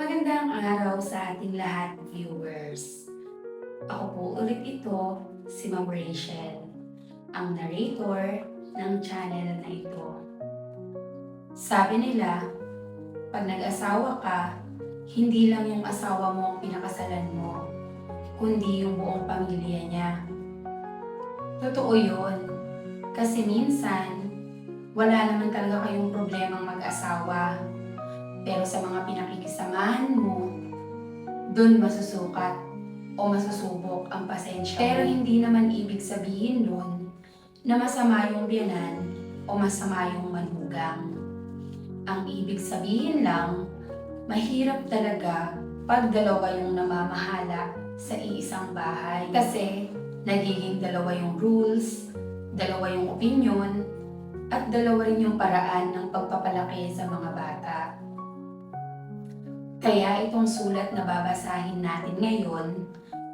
Magandang araw sa ating lahat, viewers. Ako po ulit ito, si Ma'am Rachel, ang narrator ng channel na ito. Sabi nila, pag nag-asawa ka, hindi lang yung asawa mo ang pinakasalan mo, kundi yung buong pamilya niya. Totoo yun, kasi minsan, wala naman talaga kayong problemang mag-asawa, pero sa mga pinakikisamahan mo, dun masusukat o masusubok ang pasensya mo. Pero hindi naman ibig sabihin nun na masama yung biyanan o masama yung manugang. Ang ibig sabihin lang, mahirap talaga pag dalawa yung namamahala sa iisang bahay. Kasi nagiging dalawa yung rules, dalawa yung opinion, at dalawa rin yung paraan ng pagpapalaki sa mga bata. Kaya itong sulat na babasahin natin ngayon,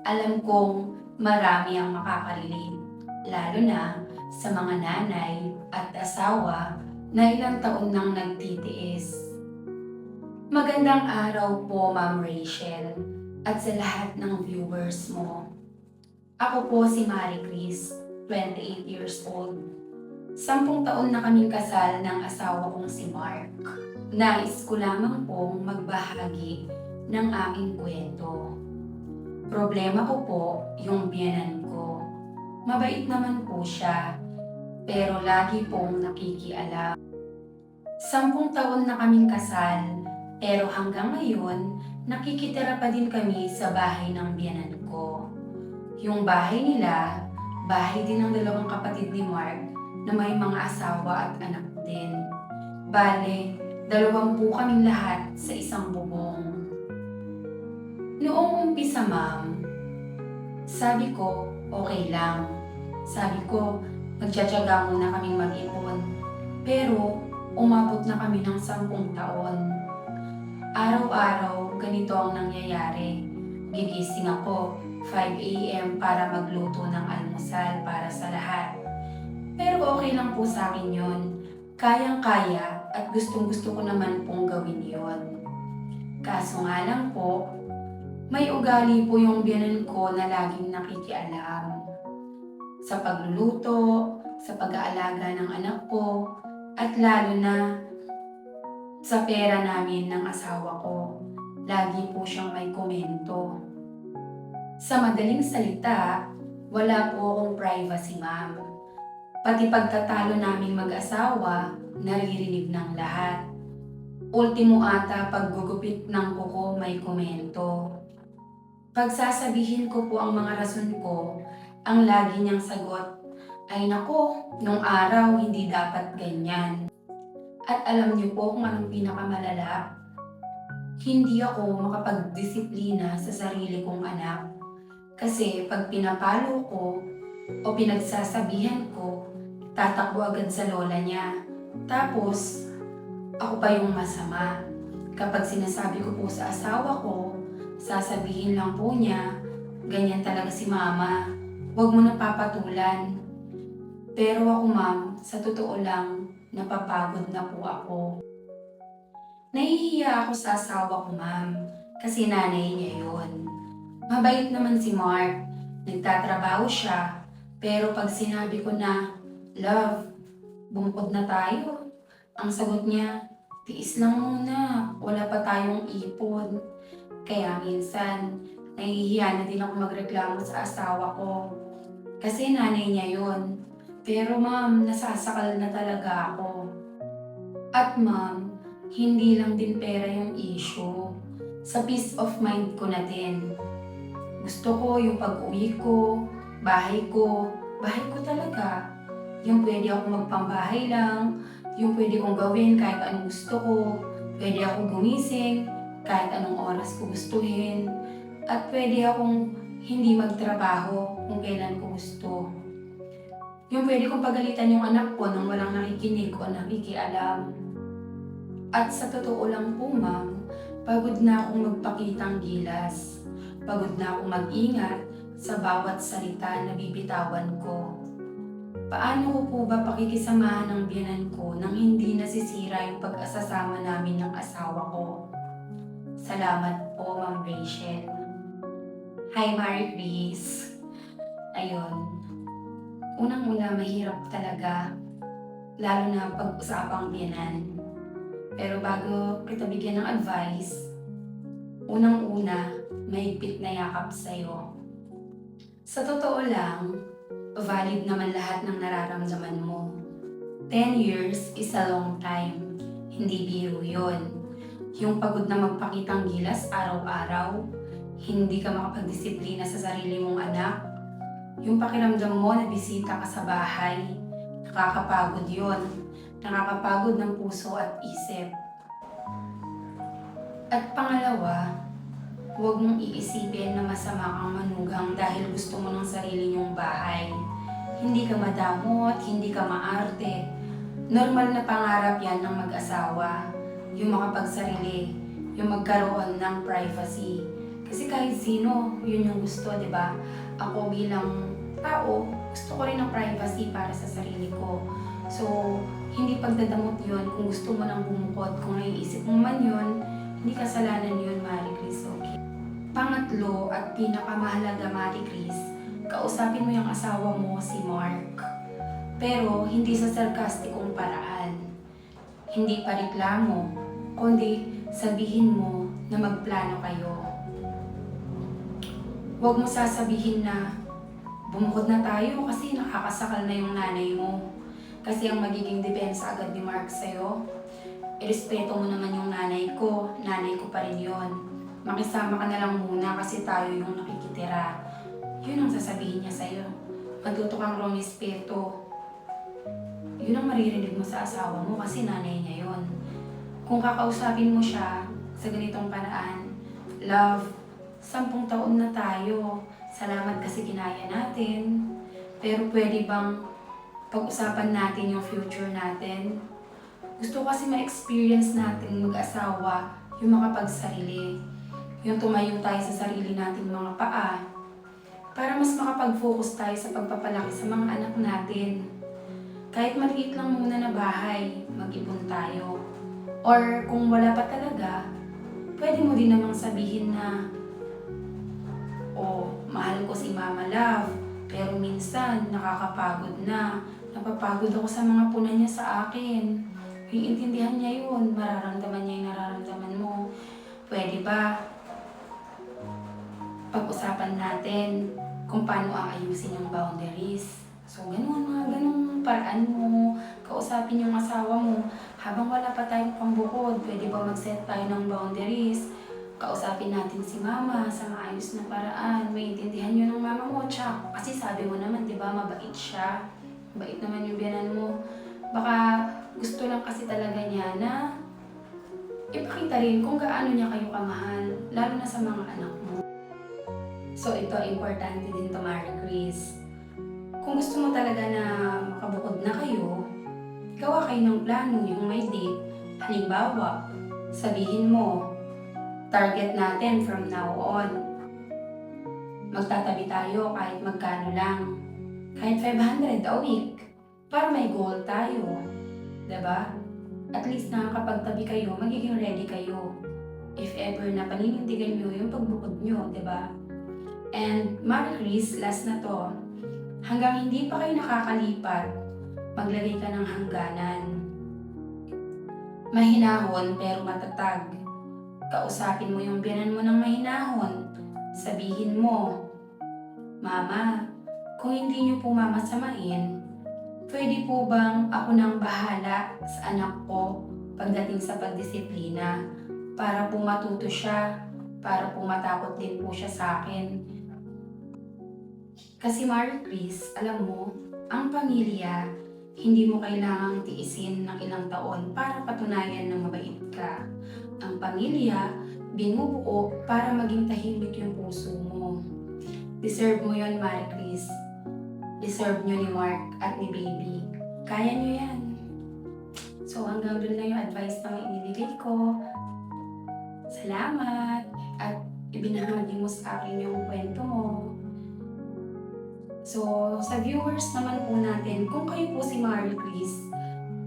alam kong marami ang makakarelate, lalo na sa mga nanay at asawa na ilang taon nang nagtitiis. Magandang araw po, Ma'am Rachel, at sa lahat ng viewers mo. Ako po si Marie Chris, 28 years old. 10 taon na kaming kasal ng asawa kong si Mark. Nais ko lamang pong magbahagi ng aming kwento. Problema ko po yung biyenan ko. Mabait naman po siya, pero lagi pong nakikialam. 10 taon na kaming kasal, pero hanggang ngayon, nakikitira pa din kami sa bahay ng biyenan ko. Yung bahay nila, bahay din ng dalawang kapatid ni Mark na may mga asawa at anak din. Bale, 20 kaming lahat sa isang bubong. Noong umpisa, ma'am, sabi ko, okay lang. Sabi ko, magtsatsaga muna kaming mag-ipon. Pero, umabot na kami ng 10 taon. Araw-araw, ganito ang nangyayari. Gigising ako, 5 a.m. para magluto ng almusal para sa lahat. Pero okay lang po sa akin yun. Kayang-kaya at gustong-gusto ko naman pong gawin yon. Kaso nga lang po, may ugali po yung biyenan ko na laging nakikialam. Sa pagluluto, sa pag-aalaga ng anak ko, at lalo na sa pera namin ng asawa ko. Lagi po siyang may komento. Sa madaling salita, wala po akong privacy, ma'am. Pati pagtatalo naming mag-asawa, naririnig ng lahat. Ultimo ata paggugupit ng kuko may komento. Pagsasabihin ko po ang mga rason ko, ang lagi niyang sagot, ay nako, nung araw hindi dapat ganyan. At alam niyo po kung anong pinakamalala? Hindi ako makapagdisiplina sa sarili kong anak. Kasi pag pinapalo ko o pinagsasabihan ko, tatakbo agad sa lola niya. Tapos, ako pa yung masama. Kapag sinasabi ko po sa asawa ko, sasabihin lang po niya, ganyan talaga si mama, huwag mo na papatulan. Pero ako, ma'am, sa totoo lang, napapagod na po ako. Nahihiya ako sa asawa ko, ma'am, kasi nanay niya yun. Mabait naman si Mark, nagtatrabaho siya, pero pag sinabi ko na, love, bumukod na tayo, ang sagot niya, tiis lang muna, wala pa tayong ipon. Kaya minsan, nahihiya na din ako magreklamo sa asawa ko. Kasi nanay niya yun. Pero ma'am, nasasakal na talaga ako. At ma'am, hindi lang din pera yung issue. Sa peace of mind ko na din. Gusto ko yung pag-uwi ko, bahay ko talaga. Yung pwede ako magpambahay lang, yung pwede kong gawin kahit anong gusto ko, pwede akong gumising kahit anong oras ko gustuhin, at pwede akong hindi magtrabaho kung kailan ko gusto. Yung pwede kong pagalitan yung anak ko nang walang nakikinig o nakikialam. At sa totoo lang po, ma'am, pagod na akong magpakitang gilas. Pagod na akong mag-ingat sa bawat salita na bibitawan ko. Paano ko po ba pakikisamahan ng biyenan ko nang hindi nasisira yung pag-asasama namin ng asawa ko? Salamat po, Ma'am Rachel. Hi, Mary Chris. Ayun, unang-una mahirap talaga, lalo na pag-usapang biyenan. Pero bago kita bigyan ng advice, unang-una, mahigpit na yakap sa'yo. Sa totoo lang, valid naman lahat ng nararamdaman mo. 10 years is a long time, hindi biro yun. Yung pagod na magpakitang gilas araw-araw, hindi ka makapagdisiplina sa sarili mong anak, yung pakiramdam mo na bisita ka sa bahay, nakakapagod yun. Nakakapagod ng puso at isip. At pangalawa, huwag mong iisipin na masama kang manugang dahil gusto mo ng sarili niyong bahay. Hindi ka madamot, hindi ka maarte. Normal na pangarap yan ng mag-asawa. Yung makapagsarili, yung magkaroon ng privacy. Kasi kahit sino, yun yung gusto, di ba? Ako bilang tao, gusto ko rin ng privacy para sa sarili ko. So, hindi pagdadamot yun kung gusto mo nang bumukod. Kung naiisip mo man yun, hindi kasalanan yun, Marie Chris, okay? Pangatlo at pinakamahalaga, Marie Chris, kausapin mo yung asawa mo, si Mark. Pero hindi sa sarkastikong paraan. Hindi pa reklamo, kundi sabihin mo na magplano kayo. Huwag mo sasabihin na bumukod na tayo kasi nakakasakal na yung nanay mo. Kasi ang magiging depensa agad ni Mark sa'yo, irespeto mo naman yung nanay ko pa rin yun. Makisama ka na lang muna kasi tayo yung nakikitira. Yun ang sasabihin niya sa'yo. Matuto kang rumispeto. Yun ang maririnig mo sa asawa mo kasi nanay niya yun. Kung kakausapin mo siya sa ganitong paraan, love, 10 taon na tayo. Salamat kasi ginaya natin. Pero pwede bang pag-usapan natin yung future natin? Gusto ko kasi ma-experience natin mag-asawa yung makapagsarili. Yung tumayo tayo sa sarili nating mga paa. Para mas makapag-focus tayo sa pagpapalaki sa mga anak natin. Kahit maliit lang muna na bahay, mag-ipon tayo. Or kung wala pa talaga, pwede mo din namang sabihin na, oh, mahal ko si Mama Love, pero minsan nakakapagod na. Napapagod ako sa mga puna niya sa akin. Iintindihan niya yun, mararamdaman niya yung nararamdaman mo. Pwede ba pag-usapan natin kung paano aayusin yung boundaries? So, mga ganung paraan mo, kausapin yung asawa mo. Habang wala pa tayong pambukod, pwede ba mag-set tayo ng boundaries? Kausapin natin si mama sa maayos na paraan. Maintindihan yun ng mama mo, tsak. Kasi sabi mo naman, di ba, mabait siya. Mabait naman yung biyanan mo. Baka gusto lang kasi talaga niya na ipakita rin kung gaano niya kayo kamahal, lalo na sa mga anak mo. So, ito, importante din to, Marie Chris. Kung gusto mo talaga na makabukod na kayo, gawa kayo ng plano, yung may date. Halimbawa, sabihin mo, target natin from now on. Magtatabi tayo kahit magkano lang. Kahit 500 a week. Para may goal tayo. Diba? At least nakakapagtabi kayo, magiging ready kayo. If ever na paninindigan nyo yung pagbukod nyo, diba? And Marie Chris, last na to. Hanggang hindi pa kayo nakakalipat, maglagay ka ng hangganan. Mahinahon pero matatag. Kausapin mo yung biyanan mo ng mahinahon. Sabihin mo, Mama, kung hindi niyo po mamasamain, pwede po bang ako nang bahala sa anak ko pagdating sa pagdisiplina para po matuto siya, para po matakot din po siya sa akin. Kasi Marie Chris, alam mo, ang pamilya, hindi mo kailangang tiisin ng ilang taon para patunayan na mabait ka. Ang pamilya, binubuo para maging tahimik yung puso mo. Deserve mo yon, Marie Chris. Deserve nyo ni Mark at ni Baby. Kaya nyo yan. So hanggang doon lang yung advice na may inibigay ko. Salamat at ibinahagi mo sa akin yung kwento mo. So, sa viewers naman po natin, kung kayo po si Marie Chris,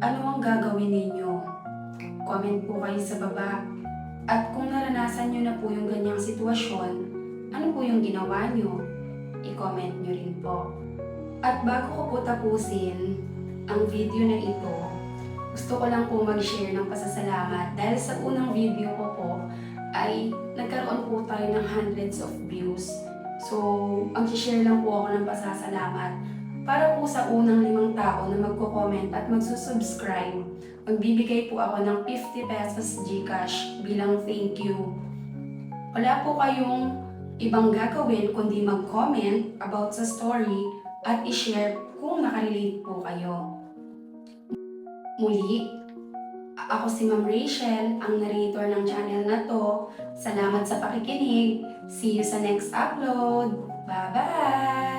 ano ang gagawin ninyo? Comment po kayo sa baba. At kung naranasan naranasan nyo na po yung ganyang sitwasyon, ano po yung ginawa nyo? I-comment nyo rin po. At bago ko po tapusin ang video na ito, gusto ko lang po mag-share ng pasasalamat dahil sa unang video ko po ay nagkaroon po tayo ng hundreds of views. So, mag-share lang po ako ng pasasalamat para po sa unang 5 tao na magko-comment at magsusubscribe. Magbibigay po ako ng 50 pesos GCash bilang thank you. Wala po kayong ibang gagawin kundi mag-comment about sa story at i-share kung nakarelate po kayo. Muli, ako si Ma'am Rachel, ang narrator ng channel na to. Salamat sa pakikinig. See you sa next upload. Bye-bye!